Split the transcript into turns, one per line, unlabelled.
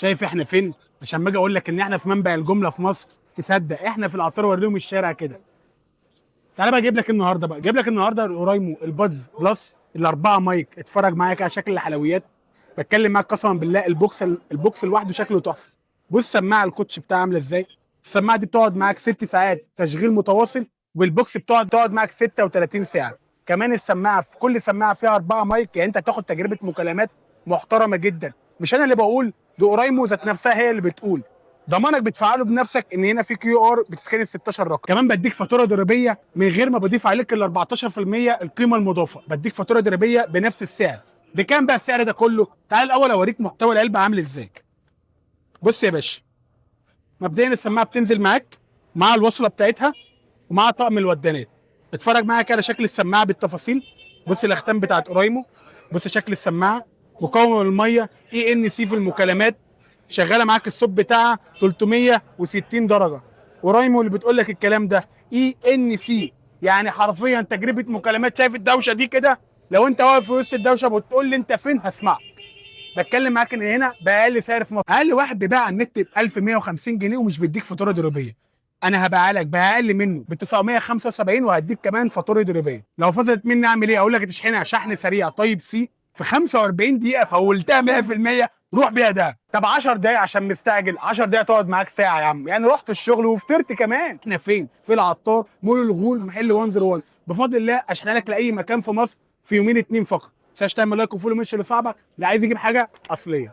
شايف احنا فين؟ عشان باجي اقول لك ان احنا في منبع الجمله في مصر تصدق احنا في العطار وريهم الشارع كده. تعالى بقى اجيب لك النهارده الاورايمو البادز بلس الاربعه مايك. اتفرج معايا كده على شكل الحلويات. بتكلم معاك قسما بالله، البوكس لوحده شكله تحفه. بص سماعه الكوتش بتاعها عامله ازاي. السماعه دي بتقعد معاك 6 ساعات تشغيل متواصل، والبوكس بتقعد معاك 36 ساعه. كمان السماعه في كل سماعه فيها 4 مايك، يعني انت هتاخد تجربه مكالمات محترمه جدا. مش انا اللي بقول، دي اورايمو ذات نفسها هي اللي بتقول. ضمانك بتفعله بنفسك ان هنا في QR بتسكان ال 16 رقم. كمان بديك فاتوره ضريبيه من غير ما بضيف عليك ال 14% القيمه المضافه. بديك فاتوره ضريبيه بنفس السعر. بكام بقى السعر ده كله؟ تعال الاول اوريك محتوى العلبه عامل ازاي. بص يا باشا، مبدئيا السماعه بتنزل معاك مع الوصله بتاعتها ومع طقم الودانات. اتفرج معايا كده على شكل السماعه بالتفاصيل. بص الاختام بتاعت اورايمو، بص شكل السماعه. مقاومه للميه، ANC في المكالمات. شغاله معاك الصوت بتاعها 360 درجه. اورايمو اللي بتقول لك الكلام ده. ANC يعني حرفيا تجربه مكالمات. شايف الدوشه دي كده؟ لو انت واقف في وسط الدوشه بتقول لي انت فين هسمعك. بتكلم معاك ان هنا باقل سعر في مصر. اقل واحد بيبيع على النت ب 1150 جنيه ومش بيديك فاتوره ضريبيه. انا هبيع لك باقل منه ب 975 وهديك كمان فاتوره ضريبيه. لو فضلت مني اعمل ايه؟ اقول لك تشحنها شحن سريع طيب سي في 45 دقيقه فولتها 100%. روح بيها ده. طب 10 دقايق عشان مستعجل، 10 دقايق تقعد معاك ساعه يا عم، يعني رحت الشغل وفطرت كمان. احنا فين؟ في العطار، مول الغول، محل 101. بفضل الله اشحنها لك لاي مكان في مصر في يومين 2 فقط. ما تنساش تعمل لايك وفولو، مش اللي صعبه اللي عايز يجيب حاجه اصليه.